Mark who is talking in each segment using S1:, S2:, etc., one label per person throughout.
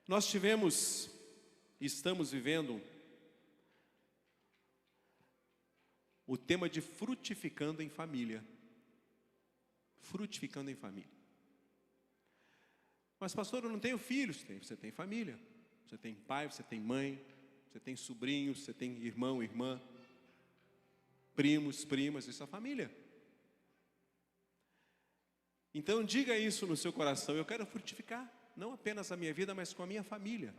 S1: Nós tivemos e estamos vivendo o tema de frutificando em família. Frutificando em família. Mas pastor, eu não tenho filhos. Você tem família. Você tem pai, você tem mãe, você tem sobrinhos, você tem irmão, irmã, primos, primas, isso é família. Então diga isso no seu coração: eu quero frutificar, não apenas a minha vida, mas com a minha família.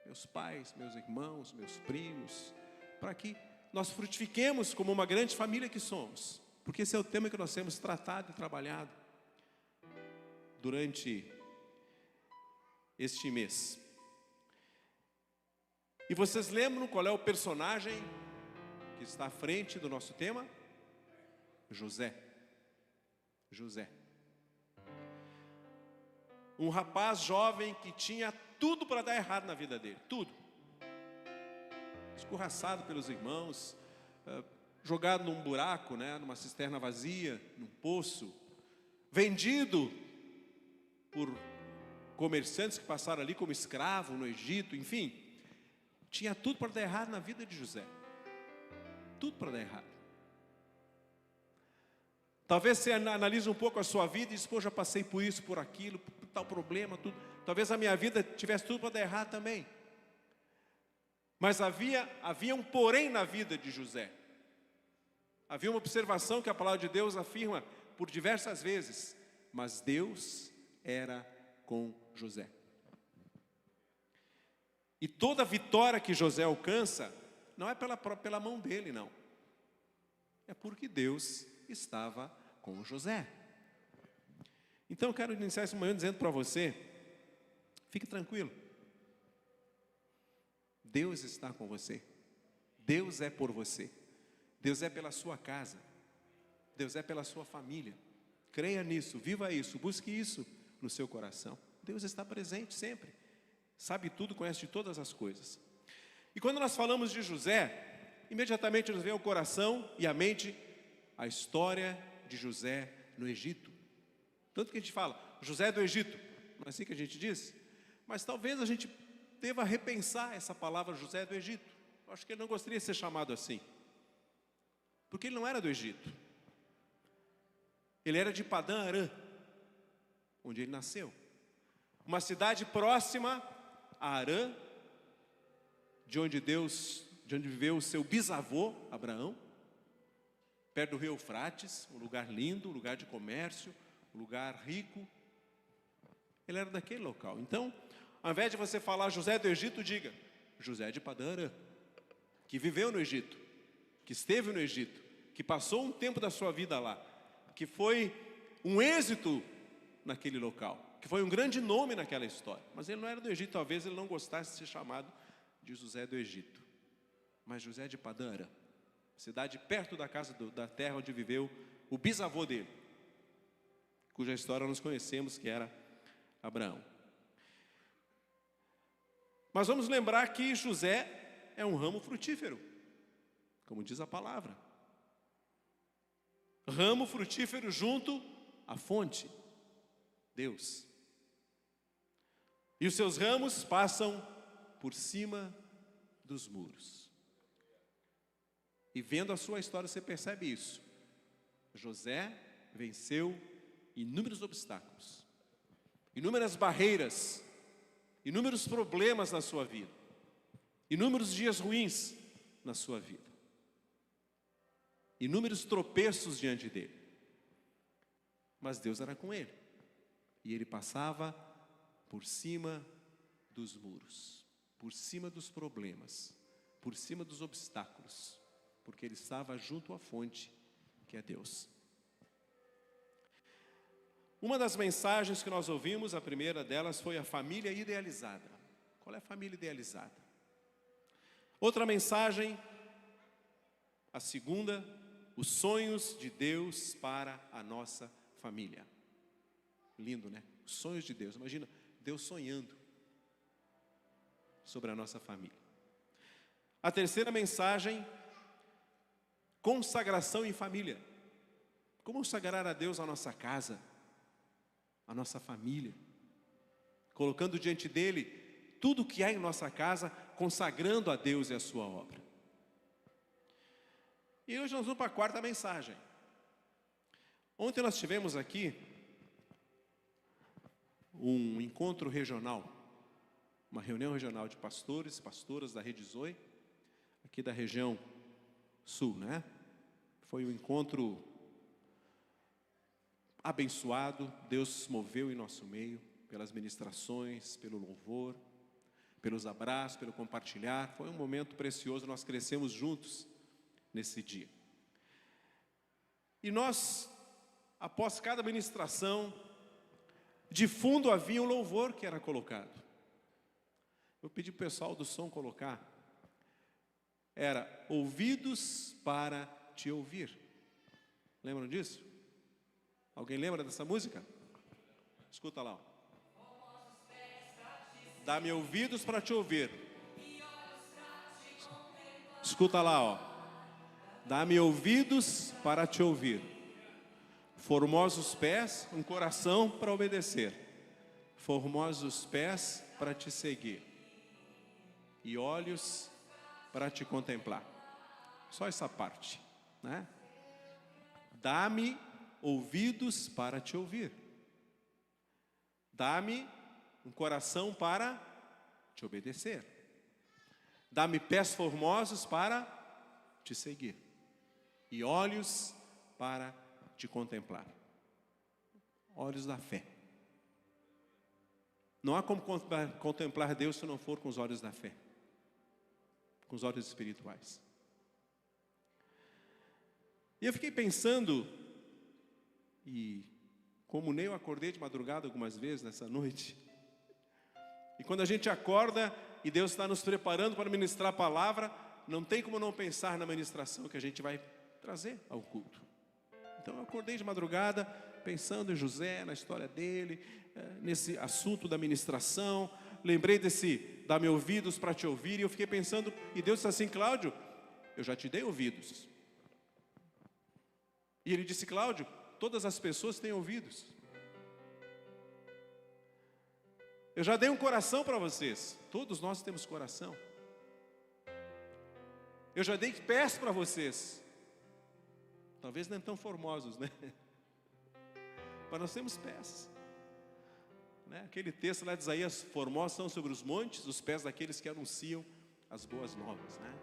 S1: Meus pais, meus irmãos, meus primos, para que nós frutifiquemos como uma grande família que somos. Porque esse é o tema que nós temos tratado e trabalhado durante este mês. E vocês lembram qual é o personagem que está à frente do nosso tema? José. José. Um rapaz jovem que tinha tudo para dar errado na vida dele, tudo. Escorraçado pelos irmãos, jogado num buraco, numa cisterna vazia, num poço, vendido por comerciantes que passaram ali como escravo no Egito, enfim. Tinha tudo para dar errado na vida de José. Tudo para dar errado. Talvez você analise um pouco a sua vida e diz: pô, já passei por isso, por aquilo, por tal problema, tudo. Talvez a minha vida tivesse tudo para dar errado também. Mas havia um porém na vida de José. Havia uma observação que a palavra de Deus afirma por diversas vezes. Mas Deus era com José. E toda vitória que José alcança, não é pela mão dele, não. É porque Deus estava com José. Então eu quero iniciar esse momento dizendo para você: fique tranquilo. Deus está com você. Deus é por você. Deus é pela sua casa. Deus é pela sua família. Creia nisso, viva isso, busque isso no seu coração. Deus está presente sempre. Sabe tudo, conhece de todas as coisas. E quando nós falamos de José, imediatamente nos vem ao coração e à mente a história de José no Egito. Tanto que a gente fala, José do Egito, não é assim que a gente diz? Mas talvez a gente deva repensar essa palavra José do Egito. Eu acho que ele não gostaria de ser chamado assim. Porque ele não era do Egito. Ele era de Padã Arã, onde ele nasceu. Uma cidade próxima a Arã, de onde viveu o seu bisavô, Abraão, perto do rio Eufrates, um lugar lindo, um lugar de comércio, um lugar rico. Ele era daquele local. Então, ao invés de você falar José do Egito, diga José de Padã Arã, que viveu no Egito, que esteve no Egito, que passou um tempo da sua vida lá, que foi um êxito naquele local, que foi um grande nome naquela história. Mas ele não era do Egito, talvez ele não gostasse de ser chamado de José do Egito, mas José de Padã Arã, cidade perto da casa da terra onde viveu o bisavô dele, cuja história nós conhecemos, que era Abraão. Mas vamos lembrar que José é um ramo frutífero, como diz a palavra. Ramo frutífero junto à fonte, Deus. E os seus ramos passam por cima dos muros. E vendo a sua história você percebe isso. José venceu inúmeros obstáculos, inúmeras barreiras, inúmeros problemas na sua vida, inúmeros dias ruins na sua vida, inúmeros tropeços diante dele. Mas Deus era com ele. E ele passava por cima dos muros, por cima dos problemas, por cima dos obstáculos, porque ele estava junto à fonte, que é Deus. Uma das mensagens que nós ouvimos, a primeira delas foi a família idealizada. Qual é a família idealizada? Outra mensagem, a segunda, os sonhos de Deus para a nossa família. Lindo, né? Os sonhos de Deus. Imagina, Deus sonhando sobre a nossa família. A terceira mensagem, consagração em família. Como consagrar a Deus a nossa casa, a nossa família, colocando diante dele tudo que há em nossa casa, consagrando a Deus e a sua obra. E hoje nós vamos para a quarta mensagem. Ontem nós tivemos aqui um encontro regional, uma reunião regional de pastores e pastoras da Rede Zoe, aqui da região sul, né? Foi um encontro abençoado, Deus se moveu em nosso meio, pelas ministrações, pelo louvor, pelos abraços, pelo compartilhar. Foi um momento precioso, nós crescemos juntos nesse dia. E nós, após cada ministração, de fundo havia um louvor que era colocado. Eu pedi para o pessoal do som colocar. Era ouvidos para te ouvir. Lembram disso? Alguém lembra dessa música? Escuta lá. Ó. Dá-me ouvidos para te ouvir. Escuta lá, ó. Dá-me ouvidos para te ouvir. Formosos pés, um coração para obedecer. Formosos pés para te seguir. E olhos para te contemplar. Só essa parte, né? Dá-me ouvidos para te ouvir. Dá-me um coração para te obedecer. Dá-me pés formosos para te seguir. E olhos para te contemplar. Olhos da fé. Não há como contemplar Deus se não for com os olhos da fé. Com os olhos espirituais. E eu fiquei pensando, e como nem eu acordei de madrugada algumas vezes nessa noite, e quando a gente acorda e Deus está nos preparando para ministrar a palavra, não tem como não pensar na ministração que a gente vai trazer ao culto. Então eu acordei de madrugada pensando em José, na história dele, nesse assunto da ministração, lembrei desse, dá-me ouvidos para te ouvir, e eu fiquei pensando, e Deus disse assim, Cláudio, eu já te dei ouvidos. E ele disse, Cláudio, todas as pessoas têm ouvidos. Eu já dei um coração para vocês. Todos nós temos coração. Eu já dei pés para vocês. Talvez não tão formosos, né? Mas nós temos pés. Né? Aquele texto lá de Isaías, formosos são sobre os montes, os pés daqueles que anunciam as boas novas, né?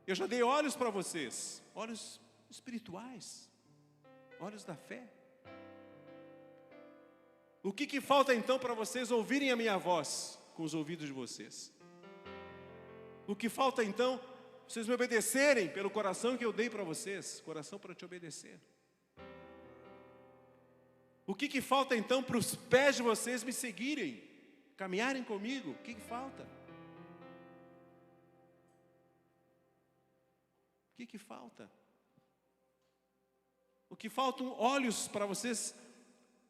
S1: Eu já dei olhos para vocês, olhos espirituais, olhos da fé. O que falta então para vocês ouvirem a minha voz com os ouvidos de vocês? O que falta então, vocês me obedecerem pelo coração que eu dei para vocês, coração para te obedecer. O que falta então para os pés de vocês me seguirem, caminharem comigo? O que falta? O que falta? O que faltam olhos para vocês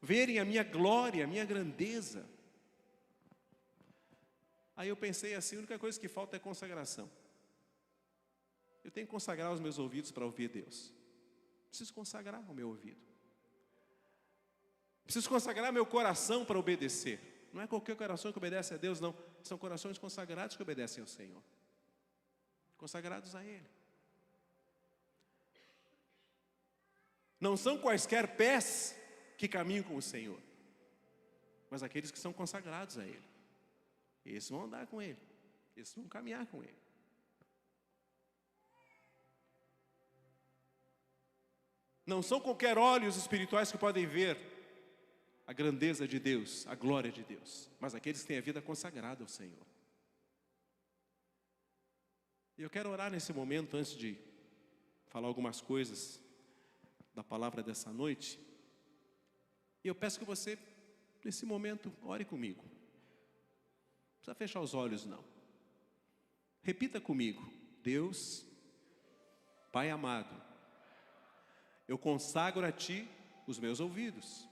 S1: verem a minha glória, a minha grandeza. Aí eu pensei assim, a única coisa que falta é consagração. Eu tenho que consagrar os meus ouvidos para ouvir Deus. Preciso consagrar o meu ouvido. Preciso consagrar meu coração para obedecer. Não é qualquer coração que obedece a Deus, não. São corações consagrados que obedecem ao Senhor. Consagrados a Ele. Não são quaisquer pés que caminham com o Senhor, mas aqueles que são consagrados a Ele. Esses vão andar com Ele, esses vão caminhar com Ele. Não são qualquer olhos espirituais que podem ver a grandeza de Deus, a glória de Deus, mas aqueles que têm a vida consagrada ao Senhor. E eu quero orar nesse momento, antes de falar algumas coisas da palavra dessa noite. E eu peço que você, nesse momento, ore comigo. Não precisa fechar os olhos, não. Repita comigo. Deus, Pai amado, eu consagro a Ti os meus ouvidos,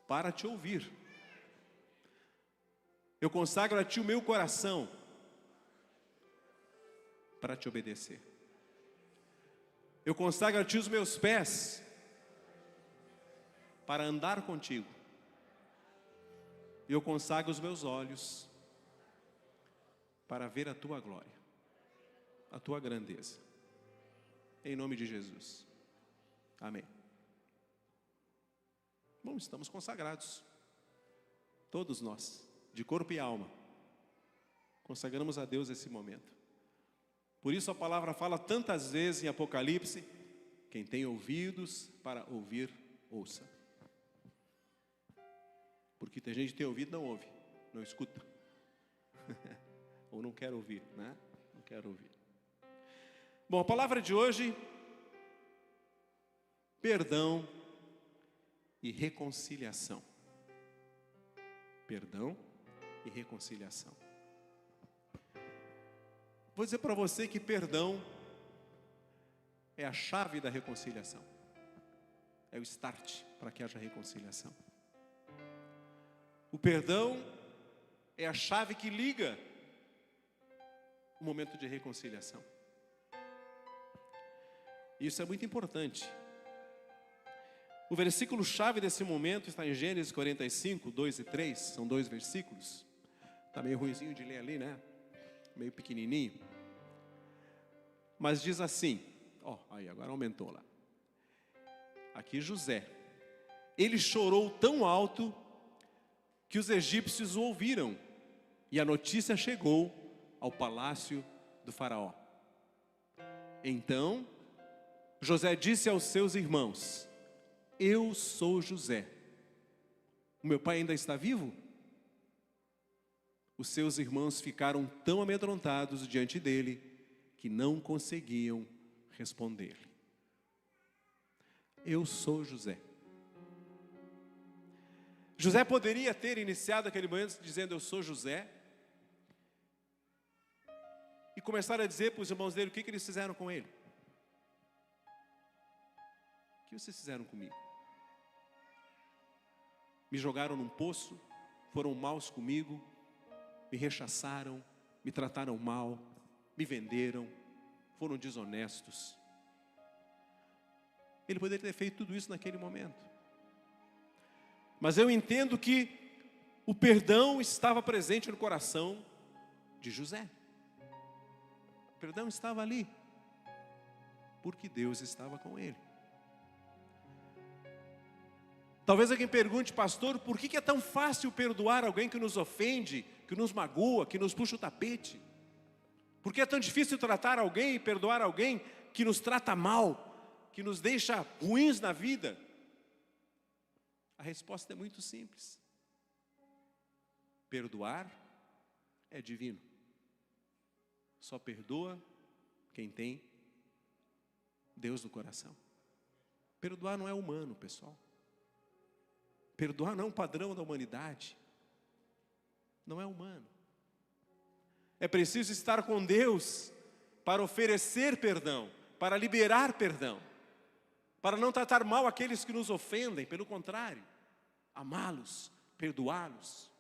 S1: para Te ouvir. Eu consagro a Ti o meu coração, para Te obedecer. Eu consagro a Ti os meus pés, para andar contigo. Eu consagro os meus olhos, para ver a tua glória, a tua grandeza. Em nome de Jesus. Amém. Bom, estamos consagrados. Todos nós, de corpo e alma, consagramos a Deus esse momento. Por isso a palavra fala tantas vezes em Apocalipse: quem tem ouvidos para ouvir, ouça. Porque tem gente que tem ouvido e não ouve, não escuta. Ou não quer ouvir, né? Não quer ouvir. Bom, a palavra de hoje: perdão e reconciliação. Perdão e reconciliação. Vou dizer para você que perdão é a chave da reconciliação. É o start para que haja reconciliação. O perdão é a chave que liga o momento de reconciliação. Isso é muito importante. O versículo-chave desse momento está em Gênesis 45, 2 e 3. São 2 versículos. Está meio ruinzinho de ler ali, né? Meio pequenininho. Mas diz assim, aí agora aumentou lá. Aqui José. Ele chorou tão alto que os egípcios o ouviram. E a notícia chegou ao palácio do faraó. Então José disse aos seus irmãos: eu sou José. O meu pai ainda está vivo? Os seus irmãos ficaram tão amedrontados diante dele que não conseguiam responder-lhe. Eu sou José. José poderia ter iniciado aquele momento dizendo: eu sou José, e começar a dizer para os irmãos dele o que eles fizeram com ele. O que vocês fizeram comigo? Me jogaram num poço, foram maus comigo, me rechaçaram, me trataram mal, me venderam, foram desonestos. Ele poderia ter feito tudo isso naquele momento. Mas eu entendo que o perdão estava presente no coração de José. O perdão estava ali, porque Deus estava com ele. Talvez alguém pergunte: pastor, por que é tão fácil perdoar alguém que nos ofende, que nos magoa, que nos puxa o tapete? Por que é tão difícil tratar alguém e perdoar alguém que nos trata mal, que nos deixa ruins na vida? A resposta é muito simples. Perdoar é divino. Só perdoa quem tem Deus no coração. Perdoar não é humano, pessoal. Perdoar não é um padrão da humanidade. Não é humano. É preciso estar com Deus para oferecer perdão, para liberar perdão, para não tratar mal aqueles que nos ofendem. Pelo contrário, amá-los, perdoá-los,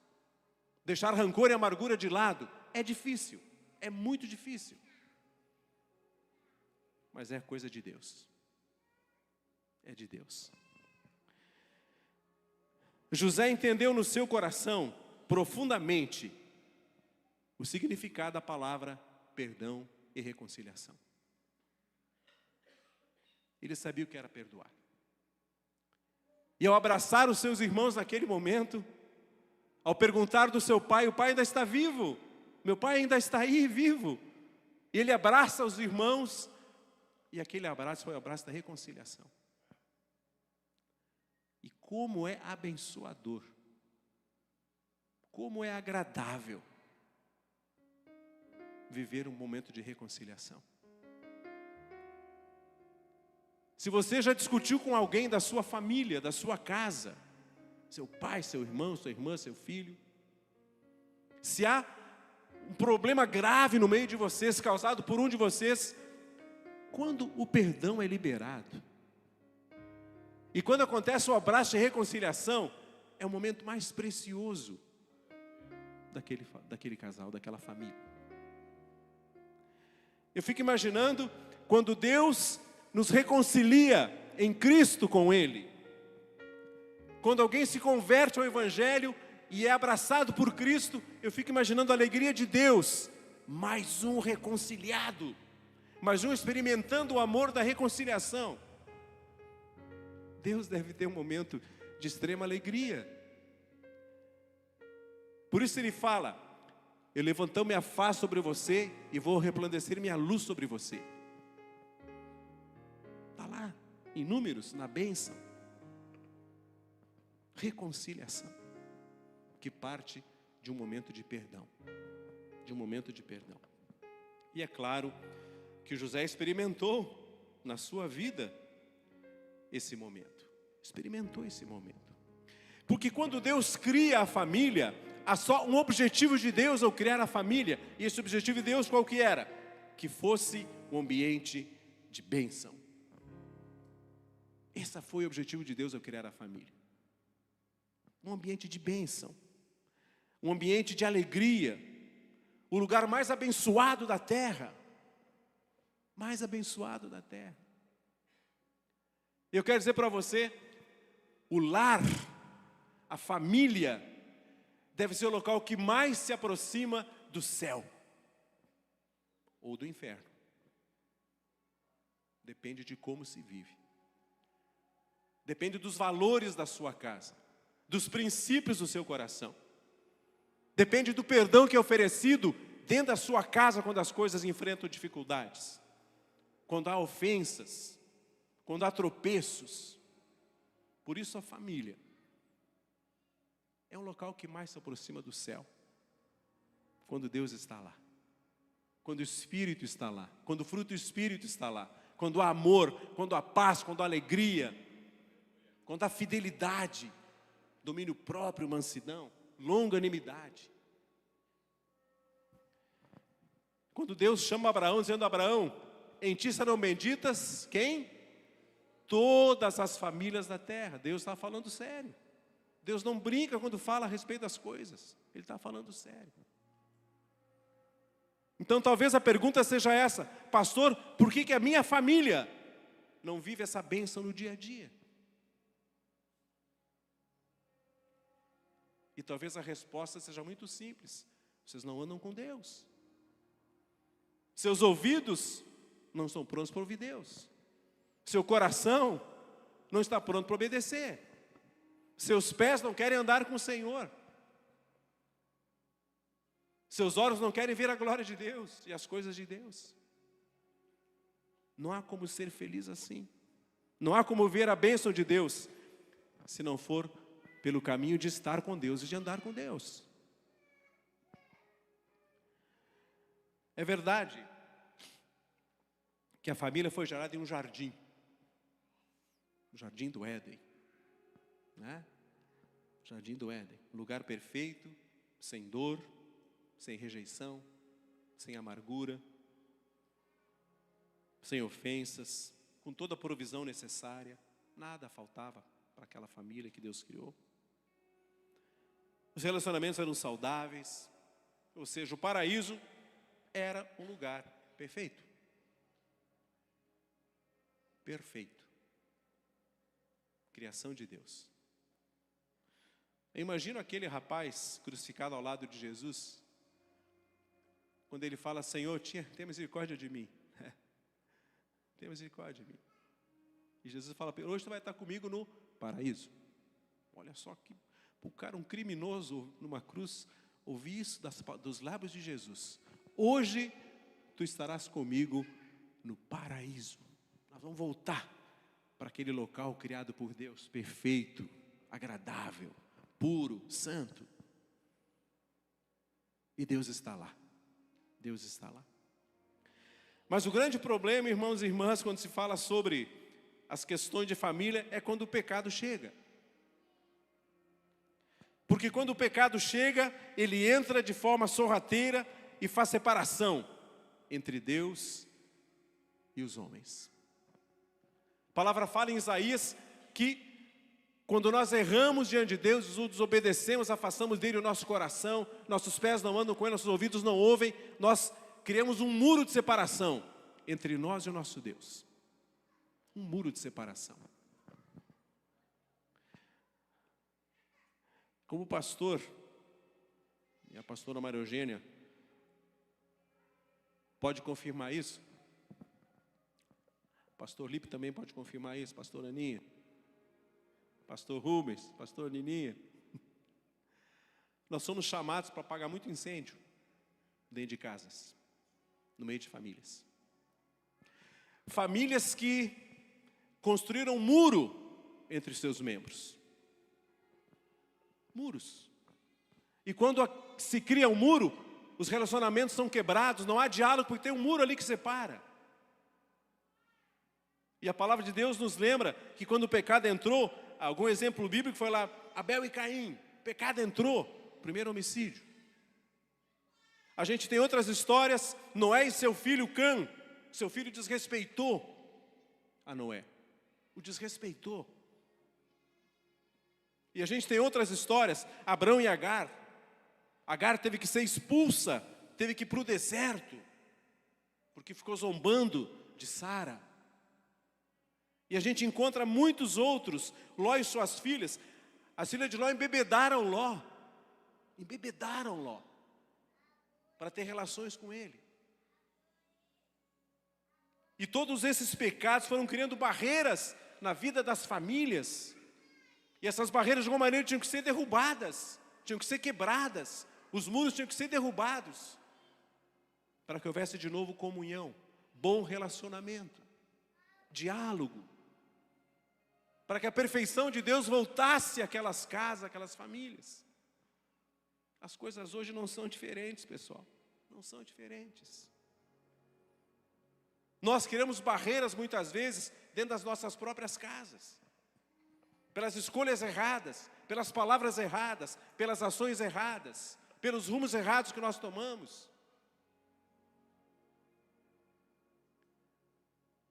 S1: deixar rancor e amargura de lado. É difícil, é muito difícil, mas é coisa de Deus. É de Deus. José entendeu no seu coração profundamente o significado da palavra perdão e reconciliação. Ele sabia o que era perdoar. E ao abraçar os seus irmãos naquele momento, ao perguntar do seu pai: o pai ainda está vivo? Meu pai ainda está aí vivo? E ele abraça os irmãos, e aquele abraço foi o abraço da reconciliação. E como é abençoador, como é agradável viver um momento de reconciliação. Se você já discutiu com alguém da sua família, da sua casa, seu pai, seu irmão, sua irmã, seu filho, se há um problema grave no meio de vocês, causado por um de vocês, quando o perdão é liberado, e quando acontece o abraço de reconciliação, é o momento mais precioso daquele casal, daquela família. Eu fico imaginando quando Deus nos reconcilia em Cristo com Ele. Quando alguém se converte ao Evangelho e é abraçado por Cristo, eu fico imaginando a alegria de Deus mais um reconciliado, mais um experimentando o amor da reconciliação. Deus deve ter um momento de extrema alegria. Por isso ele fala: eu levanto minha face sobre você e vou resplandecer minha luz sobre você. Está lá, em Números, na bênção. Reconciliação, que parte de um momento de perdão. De um momento de perdão. E é claro que José experimentou na sua vida esse momento. Experimentou esse momento. Porque quando Deus cria a família, há só um objetivo de Deus ao criar a família. E esse objetivo de Deus qual que era? Que fosse um ambiente de bênção. Esse foi o objetivo de Deus ao criar a família. Um ambiente de bênção. Um ambiente de alegria. O lugar mais abençoado da terra. Mais abençoado da terra. Eu quero dizer para você, o lar, a família, deve ser o local que mais se aproxima do céu ou do inferno. Depende de como se vive. Depende dos valores da sua casa, dos princípios do seu coração. Depende do perdão que é oferecido dentro da sua casa quando as coisas enfrentam dificuldades. Quando há ofensas, quando há tropeços. Por isso a família é um local que mais se aproxima do céu. Quando Deus está lá. Quando o Espírito está lá. Quando o fruto do Espírito está lá. Quando há amor, quando há paz, quando há alegria. Quando há fidelidade, domínio próprio, mansidão, longanimidade. Quando Deus chama Abraão, dizendo: Abraão, em ti serão benditas, quem? Todas as famílias da terra. Deus está falando sério. Deus não brinca quando fala a respeito das coisas. Ele está falando sério. Então talvez a pergunta seja essa: pastor, por que a minha família não vive essa bênção no dia a dia? E talvez a resposta seja muito simples: vocês não andam com Deus. Seus ouvidos não são prontos para ouvir Deus. Seu coração não está pronto para obedecer. Seus pés não querem andar com o Senhor. Seus olhos não querem ver a glória de Deus e as coisas de Deus. Não há como ser feliz assim. Não há como ver a bênção de Deus se não for pelo caminho de estar com Deus e de andar com Deus. É verdade que a família foi gerada em um jardim. O jardim do Éden. Né? Jardim do Éden. Lugar perfeito, sem dor, sem rejeição, sem amargura, sem ofensas, com toda a provisão necessária. Nada faltava para aquela família que Deus criou. Os relacionamentos eram saudáveis, ou seja, o paraíso era um lugar perfeito. Perfeito. Criação de Deus. Eu imagino aquele rapaz crucificado ao lado de Jesus, quando ele fala: Senhor, tenha misericórdia de mim. Tenha misericórdia de mim. E Jesus fala: hoje tu vai estar comigo no paraíso. Olha só que o cara, um criminoso numa cruz, ouvir isso dos lábios de Jesus. Hoje tu estarás comigo no paraíso. Nós vamos voltar para aquele local criado por Deus, perfeito, agradável, puro, santo. E Deus está lá. Deus está lá. Mas o grande problema, irmãos e irmãs, quando se fala sobre as questões de família, é quando o pecado chega. Porque quando o pecado chega, ele entra de forma sorrateira e faz separação entre Deus e os homens. A palavra fala em Isaías que quando nós erramos diante de Deus, o desobedecemos, afastamos dele o nosso coração, nossos pés não andam com ele, nossos ouvidos não ouvem, nós criamos um muro de separação entre nós e o nosso Deus. Um muro de separação. Como pastor, e a pastora Maria Eugênia Pode confirmar isso? Pastor Lipe também pode confirmar isso, pastor Aninha, pastor Rubens, pastor Nininha. Nós somos chamados para apagar muito incêndio dentro de casas, no meio de famílias. Famílias que construíram um muro entre seus membros. Muros. E quando se cria um muro, os relacionamentos são quebrados, não há diálogo, porque tem um muro ali que separa. E a palavra de Deus nos lembra que quando o pecado entrou, algum exemplo bíblico foi lá, Abel e Caim, o pecado entrou, primeiro homicídio. A gente tem outras histórias, Noé e seu filho Cã, seu filho desrespeitou a Noé, o desrespeitou. E a gente tem outras histórias, Abrão e Agar. Agar teve que ser expulsa, teve que ir para o deserto, porque ficou zombando de Sara. E a gente encontra muitos outros, Ló e suas filhas. As filhas de Ló embebedaram Ló, para ter relações com ele. E todos esses pecados foram criando barreiras na vida das famílias. E essas barreiras de alguma maneira tinham que ser derrubadas, tinham que ser quebradas. Os muros tinham que ser derrubados, para que houvesse de novo comunhão, bom relacionamento, diálogo, para que a perfeição de Deus voltasse àquelas casas, àquelas famílias. As coisas hoje não são diferentes, pessoal, não são diferentes. Nós criamos barreiras muitas vezes dentro das nossas próprias casas, pelas escolhas erradas, pelas palavras erradas, pelas ações erradas, pelos rumos errados que nós tomamos.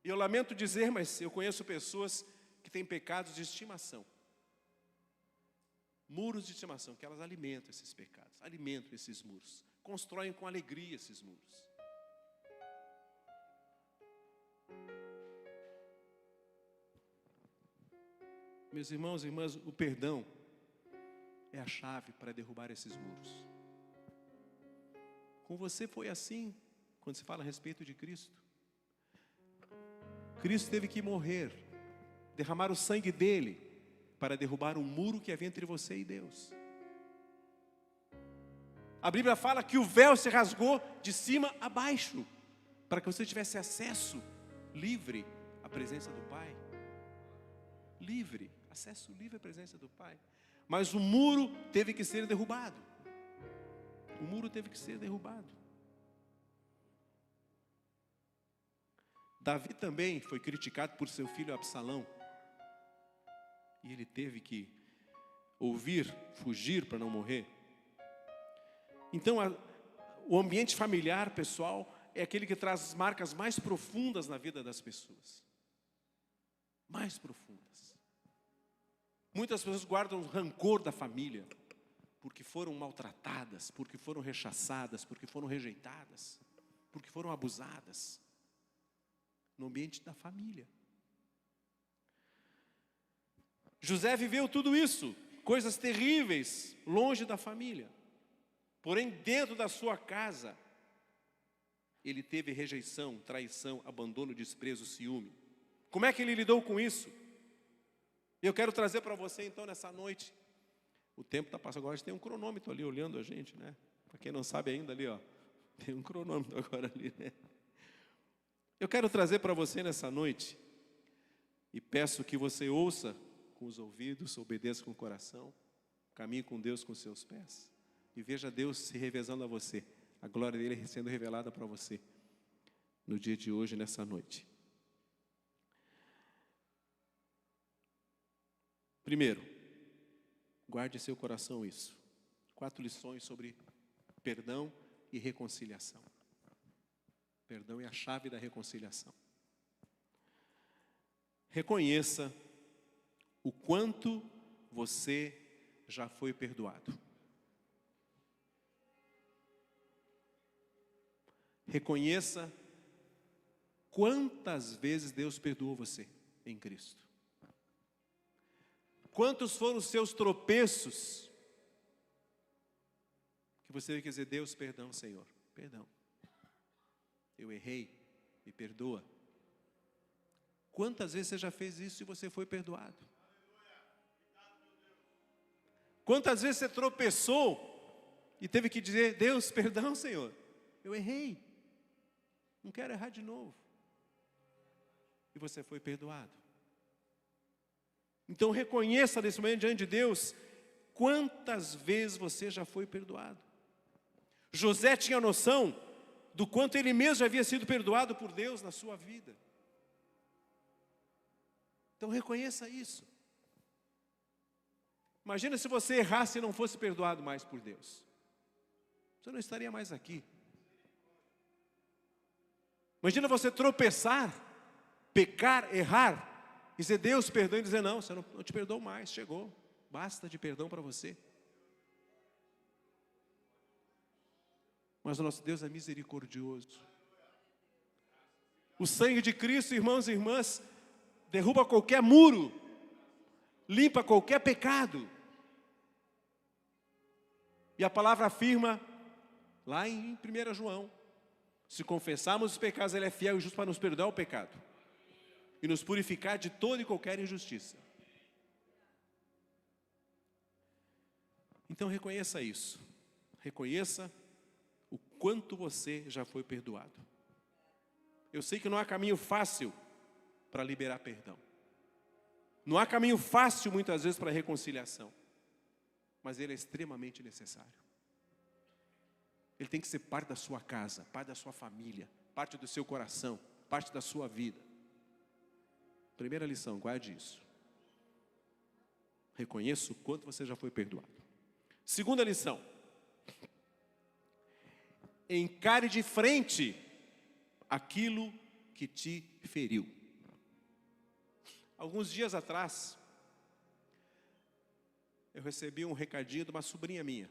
S1: E eu lamento dizer, mas eu conheço pessoas que têm pecados de estimação. Muros de estimação, que elas alimentam esses pecados, alimentam esses muros, constroem com alegria esses muros. Meus irmãos e irmãs, o perdão é a chave para derrubar esses muros. Com você foi assim, quando se fala a respeito de Cristo. Cristo teve que morrer, derramar o sangue dele, para derrubar um muro que havia entre você e Deus. A Bíblia fala que o véu se rasgou de cima a baixo, para que você tivesse acesso livre à presença do Pai. Livre, acesso livre à presença do Pai. Mas o muro teve que ser derrubado. O muro teve que ser derrubado. Davi também foi criticado por seu filho Absalão. E ele teve que ouvir, fugir para não morrer. Então, o ambiente familiar, pessoal, é aquele que traz as marcas mais profundas na vida das pessoas. Mais profundas. Muitas pessoas guardam rancor da família, porque foram maltratadas, porque foram rechaçadas, porque foram rejeitadas, porque foram abusadas. No ambiente da família. José viveu tudo isso, coisas terríveis, longe da família. Porém, dentro da sua casa, ele teve rejeição, traição, abandono, desprezo, ciúme. Como é que ele lidou com isso? Eu quero trazer para você, então, nessa noite. O tempo está passando, agora a gente tem um cronômetro ali olhando a gente, né? Para quem não sabe ainda ali, ó, tem um cronômetro agora ali, né? Eu quero trazer para você nessa noite, e peço que você ouça com os ouvidos, obedeça com o coração, caminhe com Deus com os seus pés, e veja Deus se revezando a você, a glória dele sendo revelada para você, no dia de hoje, nessa noite. Primeiro, guarde em seu coração isso. 4 lições sobre perdão e reconciliação. Perdão é a chave da reconciliação. Reconheça o quanto você já foi perdoado. Reconheça quantas vezes Deus perdoou você em Cristo. Quantos foram os seus tropeços que você teve que dizer, Deus, perdão, Senhor, perdão. eu errei, me perdoa. Quantas vezes você já fez isso e você foi perdoado? Quantas vezes você tropeçou e teve que dizer, Deus, perdão, Senhor, eu errei, não quero errar de novo. E você foi perdoado. Então reconheça nesse momento diante de Deus, quantas vezes você já foi perdoado. José tinha noção do quanto ele mesmo já havia sido perdoado por Deus na sua vida. Então reconheça isso. Imagina se você errasse e não fosse perdoado mais por Deus. Você não estaria mais aqui. Imagina você tropeçar, pecar, errar, e dizer, Deus, perdoa, e dizer, não, você não te perdoo mais, chegou. Basta de perdão para você. Mas o nosso Deus é misericordioso. O sangue de Cristo, irmãos e irmãs, derruba qualquer muro, limpa qualquer pecado. E a palavra afirma, lá em 1 João, se confessarmos os pecados, Ele é fiel e justo para nos perdoar o pecado e nos purificar de toda e qualquer injustiça. Então reconheça isso. Reconheça o quanto você já foi perdoado. Eu sei que não há caminho fácil para liberar perdão. Não há caminho fácil muitas vezes para a reconciliação. Mas ele é extremamente necessário. Ele tem que ser parte da sua casa, parte da sua família, parte do seu coração, parte da sua vida. Primeira lição, guarde isso. Reconheça o quanto você já foi perdoado. Segunda lição. Encare de frente aquilo que te feriu. Alguns dias atrás, eu recebi um recadinho de uma sobrinha minha,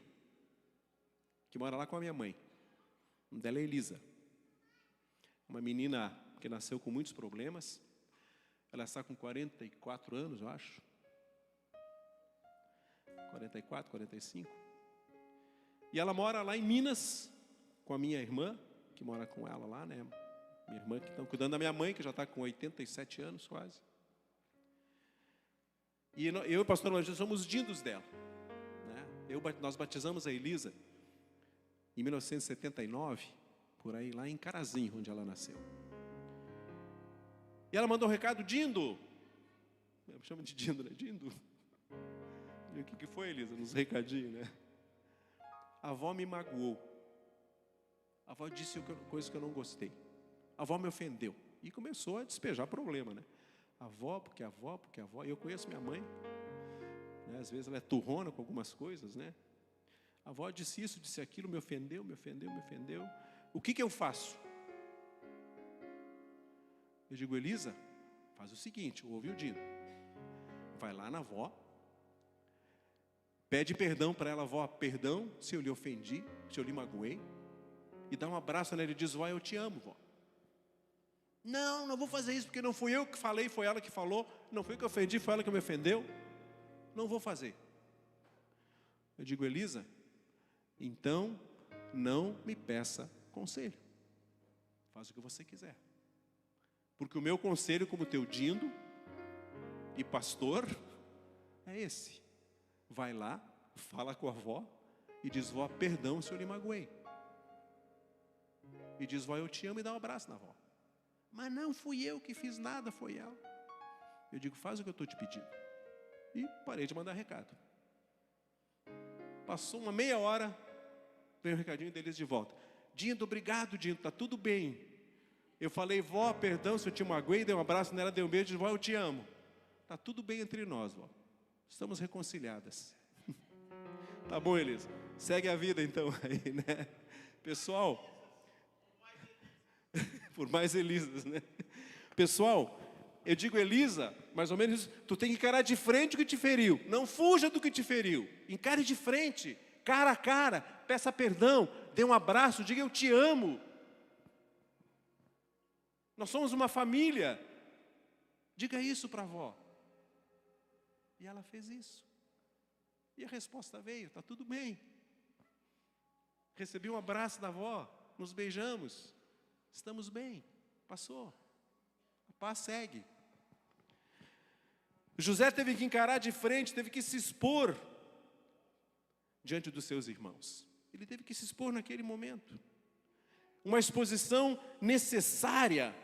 S1: que mora lá com a minha mãe. O nome dela é Elisa. Uma menina que nasceu com muitos problemas. Ela está com 44 anos, eu acho. 44, 45. E ela mora lá em Minas, com a minha irmã, que mora com ela lá, né? Minha irmã que está cuidando da minha mãe, que já está com 87 anos quase. E eu e o pastor Martim somos dindos dela. Né? Nós batizamos a Elisa em 1979, por aí, lá em Carazinho, onde ela nasceu. E ela mandou um recado, Dindo. Eu chamo de Dindo, né? Dindo. E o que foi, Elisa? Nos recadinhos, né? A avó me magoou. A avó disse coisa que eu não gostei. A avó me ofendeu. E começou a despejar problema, né? A avó, porque a avó, porque a avó. E eu conheço minha mãe. Né? Às vezes ela é turrona com algumas coisas, né? A avó disse isso, disse aquilo, me ofendeu, me ofendeu, me ofendeu. O que eu faço? Eu digo, Elisa, faz o seguinte, ouve o Dino. Vai lá na avó, pede perdão para ela, avó, perdão se eu lhe ofendi, se eu lhe magoei, e dá um abraço nela e diz, vó, eu te amo, vó. Não vou fazer isso, porque não fui eu que falei, foi ela que falou, não fui eu que ofendi, foi ela que me ofendeu. Não vou fazer. Eu digo, Elisa, então não me peça conselho. Faz o que você quiser. Porque o meu conselho como teu dindo e pastor é esse. Vai lá, fala com a avó e diz, vó, perdão se eu lhe magoei. E diz, vó, eu te amo e dá um abraço na avó. Mas não fui eu que fiz nada, foi ela. Eu digo, faz o que eu estou te pedindo. E parei de mandar recado. Passou uma meia hora, veio o recadinho deles de volta. Dindo, obrigado, Dindo, está tudo bem. Eu falei, vó, perdão se eu te magoei, dei um abraço nela, dei um beijo, disse, vó, eu te amo. Está tudo bem entre nós, vó. Estamos reconciliadas. Tá bom, Elisa? Segue a vida então aí, né? Pessoal, por mais Elisas, né? Pessoal, eu digo Elisa, mais ou menos, tu tem que encarar de frente o que te feriu. Não fuja do que te feriu. Encare de frente, cara a cara, peça perdão, dê um abraço, diga eu te amo. Nós somos uma família. Diga isso para a avó. E ela fez isso. E a resposta veio, está tudo bem. Recebi um abraço da avó, nos beijamos. Estamos bem, passou. A paz segue. José teve que encarar de frente, teve que se expor diante dos seus irmãos. Ele teve que se expor naquele momento. Uma exposição necessária,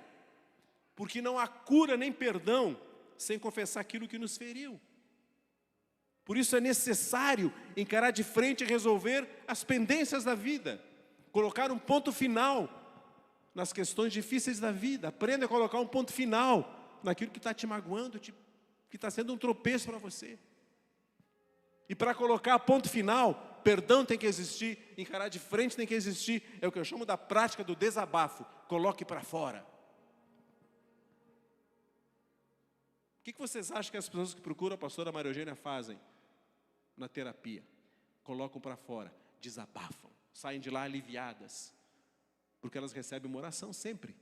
S1: porque não há cura nem perdão sem confessar aquilo que nos feriu. Por isso é necessário encarar de frente e resolver as pendências da vida. Colocar um ponto final nas questões difíceis da vida. Aprenda a colocar um ponto final naquilo que está te magoando, que está sendo um tropeço para você. E para colocar ponto final, perdão tem que existir, encarar de frente tem que existir. É o que eu chamo da prática do desabafo. Coloque para fora. O que vocês acham que as pessoas que procuram a pastora Maria Eugênia fazem na terapia? Colocam para fora, desabafam, saem de lá aliviadas, porque elas recebem uma oração sempre.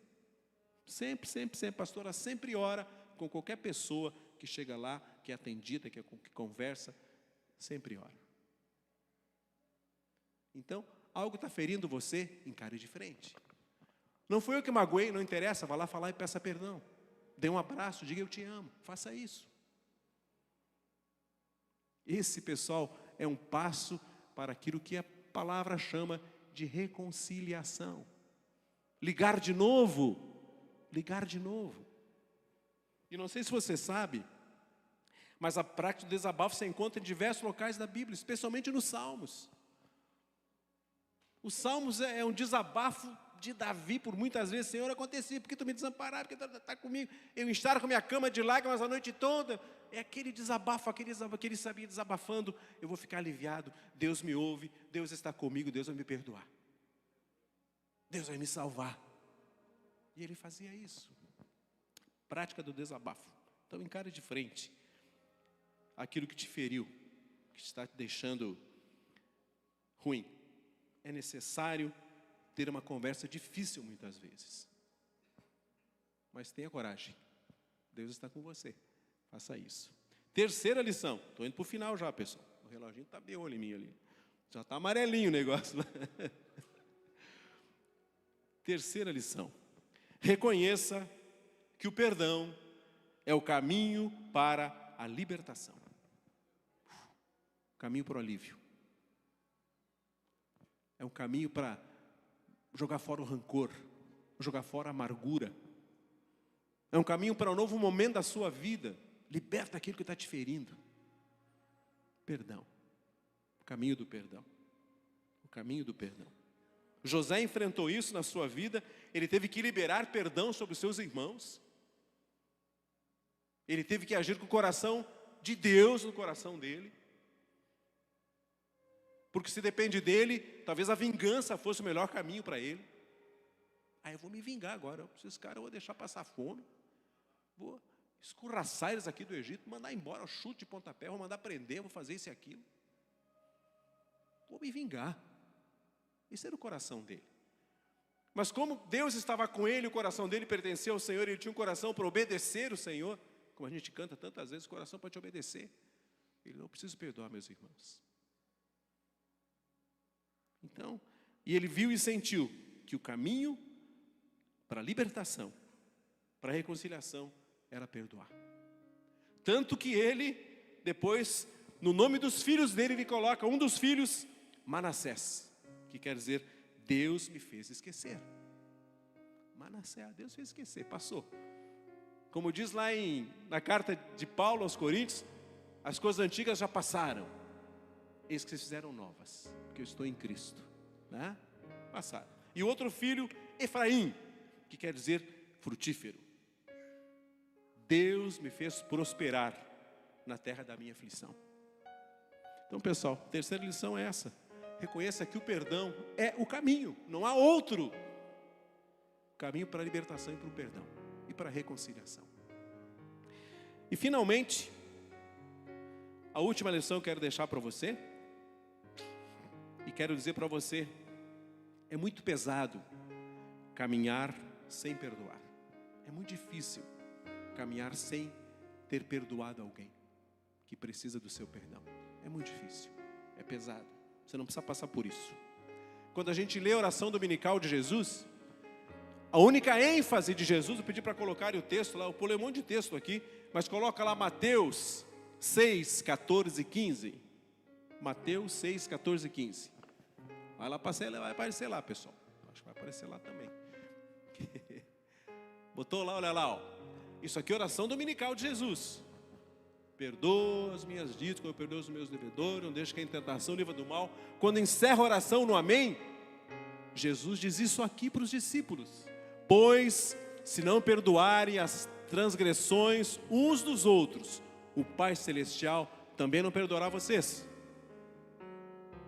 S1: Sempre, sempre, sempre. A pastora sempre ora com qualquer pessoa que chega lá, que é atendida, que conversa, sempre ora. Então, algo está ferindo você, encare de frente. Não foi eu que magoei, não interessa, vá lá falar e peça perdão. Dê um abraço, diga eu te amo, faça isso. Esse, pessoal, é um passo para aquilo que a palavra chama de reconciliação. Ligar de novo. Ligar de novo. E não sei se você sabe, mas a prática do desabafo se encontra em diversos locais da Bíblia, especialmente nos Salmos. Os Salmos é um desabafo de Davi por muitas vezes. Senhor, acontecia, porque tu me desamparaste, porque tu está comigo. Eu estar com a minha cama de lágrimas a noite toda. É aquele desabafo, que ele sabia desabafando. Eu vou ficar aliviado, Deus me ouve, Deus está comigo, Deus vai me perdoar. Deus vai me salvar. E ele fazia isso. Prática do desabafo. Então encare de frente aquilo que te feriu, que está te deixando ruim. É necessário ter uma conversa difícil muitas vezes. Mas tenha coragem. Deus está com você. Faça isso. Terceira lição. Estou indo para o final já, pessoal. O reloginho está de olho em mim ali. Já está amarelinho o negócio. Terceira lição. Reconheça que o perdão é o caminho para a libertação. Caminho para o alívio. É um caminho para jogar fora o rancor, jogar fora a amargura. É um caminho para um novo momento da sua vida. Liberta aquilo que está te ferindo. Perdão. O caminho do perdão. O caminho do perdão. José enfrentou isso na sua vida. Ele teve que liberar perdão sobre os seus irmãos. Ele teve que agir com o coração de Deus no coração dele. Porque se depende dele, talvez a vingança fosse o melhor caminho para ele. Eu vou me vingar agora. Esses caras eu vou deixar passar fome. Vou escorraçar eles aqui do Egito, mandar embora, chute de pontapé, vou mandar prender, vou fazer isso e aquilo. Vou me vingar. Esse era o coração dele. Mas como Deus estava com ele, o coração dele pertencia ao Senhor, ele tinha um coração para obedecer o Senhor, como a gente canta tantas vezes, o coração para te obedecer. Ele não precisa perdoar, meus irmãos. Então, e ele viu e sentiu que o caminho para a libertação, para a reconciliação, era perdoar. Tanto que ele, depois, no nome dos filhos dele, ele coloca um dos filhos, Manassés, que quer dizer, Deus me fez esquecer. Manassés, Deus fez esquecer, passou. Como diz lá na carta de Paulo aos Coríntios, as coisas antigas já passaram, eis que se fizeram novas, porque eu estou em Cristo, né? Passaram. E o outro filho, Efraim, que quer dizer frutífero. Deus me fez prosperar na terra da minha aflição. Então, pessoal, a terceira lição é essa. Reconheça que o perdão é o caminho, não há outro caminho para a libertação e para o perdão e para a reconciliação. E finalmente, a última lição eu quero deixar para você, e quero dizer para você, é muito pesado caminhar sem perdoar. É muito difícil caminhar sem ter perdoado alguém que precisa do seu perdão. É muito difícil, é pesado. Você não precisa passar por isso. Quando a gente lê a oração dominical de Jesus, A única ênfase de Jesus, eu pedi para colocar o texto lá, eu pulei um monte de texto aqui, mas coloca lá Mateus 6, 14 e 15. Mateus 6, 14 e 15. Vai aparecer lá, pessoal. Acho que vai aparecer lá também. Botou lá, olha lá, ó. Isso aqui é oração dominical de Jesus. Perdoa as minhas dívidas, como eu perdoo os meus devedores, não deixe que a tentação livre do mal. Quando encerra a oração no amém, Jesus diz isso aqui para os discípulos. Pois, se não perdoarem as transgressões uns dos outros, o Pai Celestial também não perdoará vocês.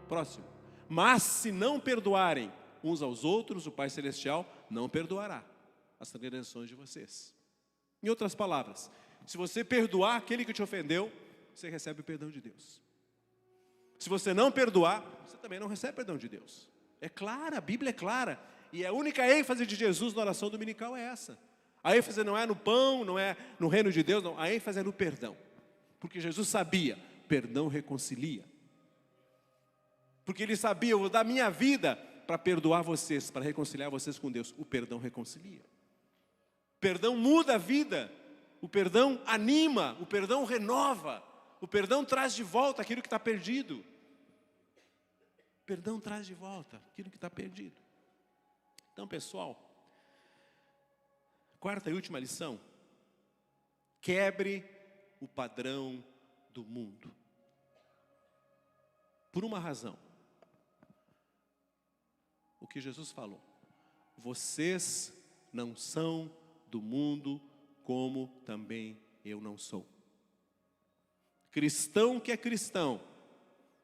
S1: Próximo. Mas se não perdoarem uns aos outros, o Pai Celestial não perdoará as transgressões de vocês. Em outras palavras, se você perdoar aquele que te ofendeu, você recebe o perdão de Deus. Se você não perdoar, você também não recebe o perdão de Deus. É clara, a Bíblia é clara. E a única ênfase de Jesus na oração dominical é essa. A ênfase não é no pão, não é no reino de Deus, não. A ênfase é no perdão. Porque Jesus sabia, perdão reconcilia. Porque Ele sabia, eu vou dar minha vida para perdoar vocês, para reconciliar vocês com Deus. O perdão reconcilia. O perdão muda a vida. O perdão anima, o perdão renova. O perdão traz de volta aquilo que está perdido. O perdão traz de volta aquilo que está perdido. Então, pessoal, quarta e última lição. Quebre o padrão do mundo. Por uma razão. O que Jesus falou. Vocês não são do mundo, como também eu não sou. Cristão que é cristão,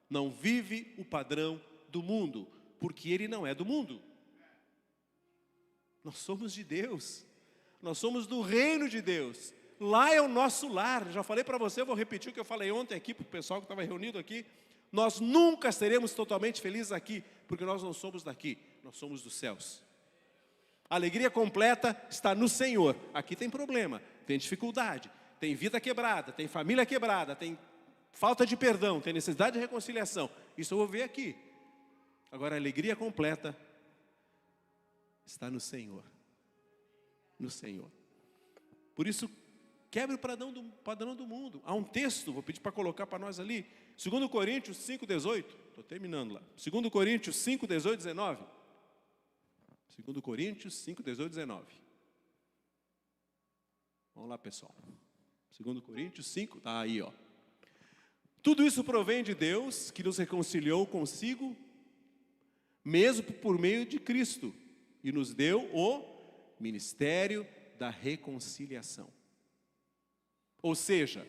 S1: não vive o padrão do mundo, porque ele não é do mundo. Nós somos de Deus, nós somos do reino de Deus. Lá é o nosso lar. Já falei para você, vou repetir o que eu falei ontem aqui para o pessoal que estava reunido aqui. Nós nunca seremos totalmente felizes aqui, porque nós não somos daqui, nós somos dos céus. A alegria completa está no Senhor. Aqui tem problema, tem dificuldade, tem vida quebrada, tem família quebrada, tem falta de perdão, tem necessidade de reconciliação. Isso eu vou ver aqui. Agora a alegria completa está no Senhor. No Senhor. Por isso, quebre o padrão do mundo. Há um texto, vou pedir para colocar para nós ali, 2 Coríntios 5, 18. Estou terminando lá. 2 Coríntios 5, 18, 19. 2 Coríntios 5, 18, 19. Vamos lá, pessoal. 2 Coríntios 5, está aí, ó. Tudo isso provém de Deus, que nos reconciliou consigo, mesmo por meio de Cristo, e nos deu o ministério da reconciliação. Ou seja,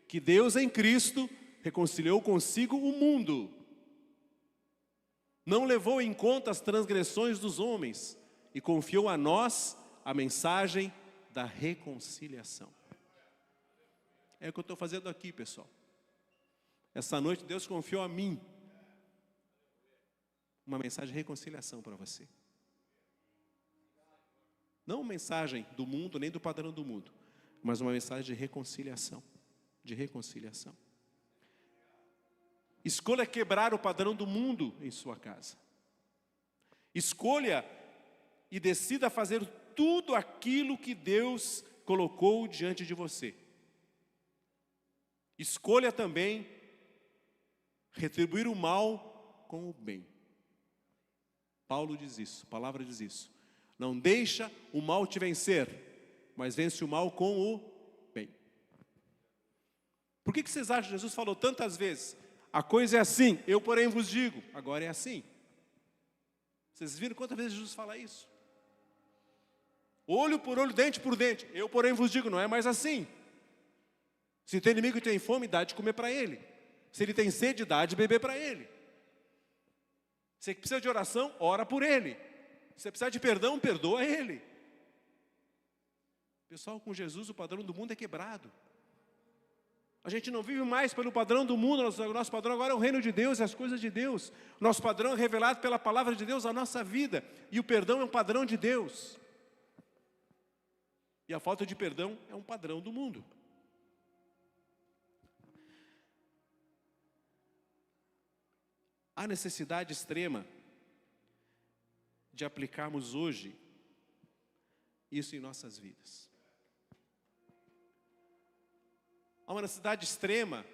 S1: que Deus em Cristo reconciliou consigo o mundo. Não levou em conta as transgressões dos homens e confiou a nós a mensagem da reconciliação. É o que eu estou fazendo aqui, pessoal. Essa noite Deus confiou a mim uma mensagem de reconciliação para você. Não uma mensagem do mundo, nem do padrão do mundo, mas uma mensagem de reconciliação. De reconciliação. Escolha quebrar o padrão do mundo em sua casa. Escolha e decida fazer tudo aquilo que Deus colocou diante de você. Escolha também retribuir o mal com o bem. Paulo diz isso, a palavra diz isso. Não deixa o mal te vencer, mas vence o mal com o bem. Por que vocês acham que Jesus falou tantas vezes? A coisa é assim, eu porém vos digo, agora é assim. Vocês viram quantas vezes Jesus fala isso? Olho por olho, dente por dente, eu porém vos digo, não é mais assim. Se tem inimigo que tem fome, dá de comer para ele. Se ele tem sede, dá de beber para ele. Se precisa de oração, ora por ele. Se precisa de perdão, perdoa ele. Pessoal, com Jesus o padrão do mundo é quebrado. A gente não vive mais pelo padrão do mundo, nosso padrão agora é o reino de Deus e as coisas de Deus. Nosso padrão é revelado pela palavra de Deus, a nossa vida. E o perdão é um padrão de Deus. E a falta de perdão é um padrão do mundo. Há necessidade extrema de aplicarmos hoje isso em nossas vidas. Há uma necessidade extrema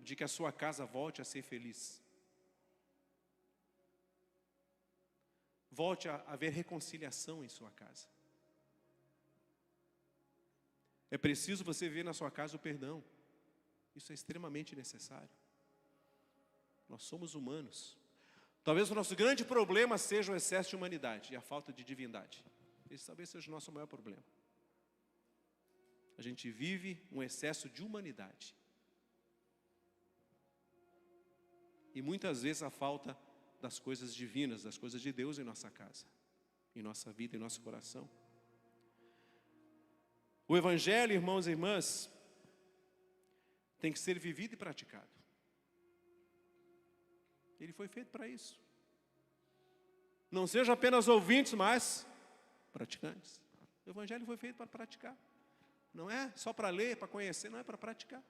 S1: de que a sua casa volte a ser feliz. Volte a haver reconciliação em sua casa. É preciso você ver na sua casa o perdão. Isso é extremamente necessário. Nós somos humanos. Talvez o nosso grande problema seja o excesso de humanidade e a falta de divindade. Esse talvez seja o nosso maior problema. A gente vive um excesso de humanidade. E muitas vezes a falta das coisas divinas, das coisas de Deus em nossa casa, em nossa vida, em nosso coração. O Evangelho, irmãos e irmãs, tem que ser vivido e praticado. Ele foi feito para isso. Não sejam apenas ouvintes, mas praticantes. O Evangelho foi feito para praticar. Não é só para ler, para conhecer, não é para praticar.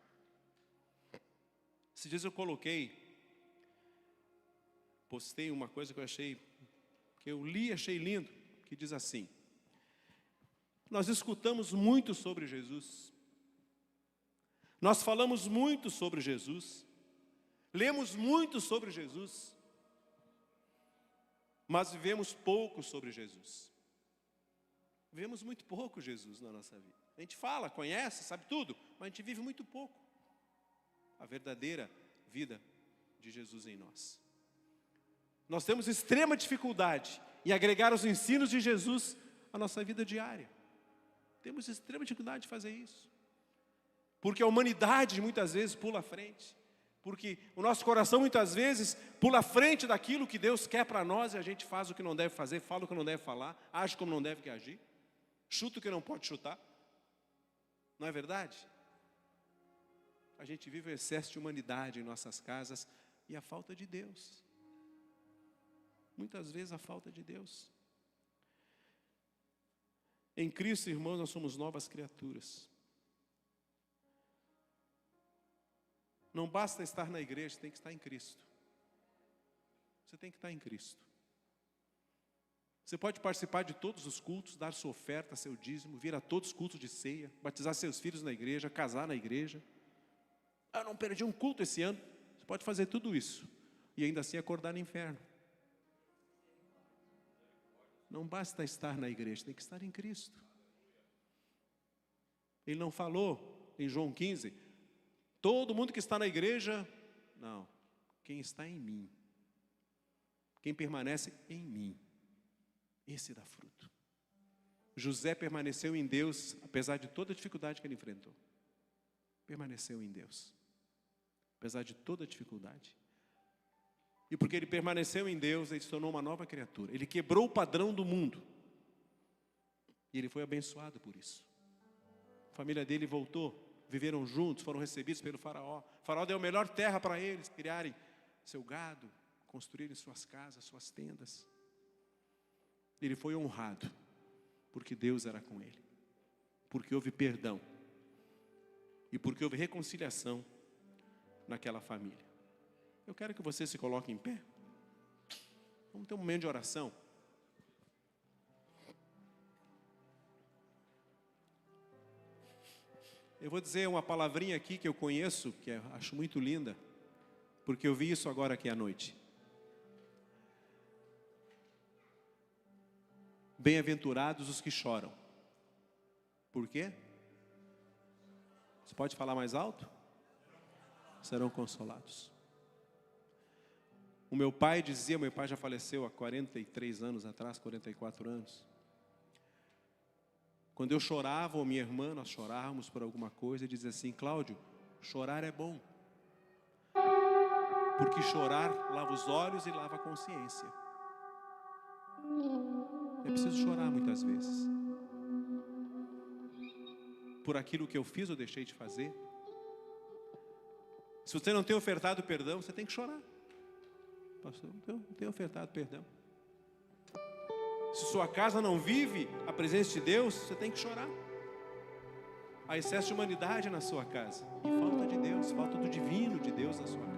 S1: Esses dias eu postei uma coisa que eu li e achei lindo, que diz assim: nós escutamos muito sobre Jesus, nós falamos muito sobre Jesus, lemos muito sobre Jesus, mas vivemos pouco sobre Jesus. Vivemos muito pouco Jesus na nossa vida. A gente fala, conhece, sabe tudo, mas a gente vive muito pouco a verdadeira vida de Jesus em nós. Nós temos extrema dificuldade em agregar os ensinos de Jesus à nossa vida diária. Temos extrema dificuldade de fazer isso. Porque a humanidade muitas vezes pula à frente. Porque o nosso coração muitas vezes pula à frente daquilo que Deus quer para nós e a gente faz o que não deve fazer, fala o que não deve falar, age como não deve agir, chuta o que não pode chutar. Não é verdade? A gente vive o excesso de humanidade em nossas casas e a falta de Deus. Muitas vezes a falta de Deus. Em Cristo, irmãos, nós somos novas criaturas. Não basta estar na igreja, tem que estar em Cristo. Você tem que estar em Cristo. Você pode participar de todos os cultos, dar sua oferta, seu dízimo, vir a todos os cultos de ceia, batizar seus filhos na igreja, casar na igreja. Eu não perdi um culto esse ano. Você pode fazer tudo isso e ainda assim acordar no inferno. Não basta estar na igreja, tem que estar em Cristo. Ele não falou em João 15, todo mundo que está na igreja, não, quem está em mim, quem permanece em mim, esse dá fruto. José permaneceu em Deus, apesar de toda a dificuldade que ele enfrentou. Permaneceu em Deus, apesar de toda a dificuldade. E porque ele permaneceu em Deus, ele se tornou uma nova criatura. Ele quebrou o padrão do mundo. E ele foi abençoado por isso. A família dele voltou, viveram juntos, foram recebidos pelo faraó. O faraó deu a melhor terra para eles criarem seu gado, construírem suas casas, suas tendas. Ele foi honrado, porque Deus era com ele. Porque houve perdão. E porque houve reconciliação naquela família. Eu quero que você se coloque em pé. Vamos ter um momento de oração. Eu vou dizer uma palavrinha aqui que eu conheço, que eu acho muito linda, porque eu vi isso agora aqui à noite. Bem-aventurados os que choram. Por quê? Você pode falar mais alto? Serão consolados. O meu pai dizia, meu pai já faleceu há 43 anos atrás, 44 anos. Quando eu chorava, ou minha irmã, nós chorávamos por alguma coisa, ele dizia assim: Cláudio, chorar é bom. Porque chorar lava os olhos e lava a consciência. É preciso chorar muitas vezes. Por aquilo que eu fiz ou deixei de fazer. Se você não tem ofertado perdão, você tem que chorar. Pastor, não tenho ofertado perdão. Se sua casa não vive a presença de Deus, você tem que chorar. Há excesso de humanidade na sua casa. E falta de Deus, falta do divino de Deus na sua casa.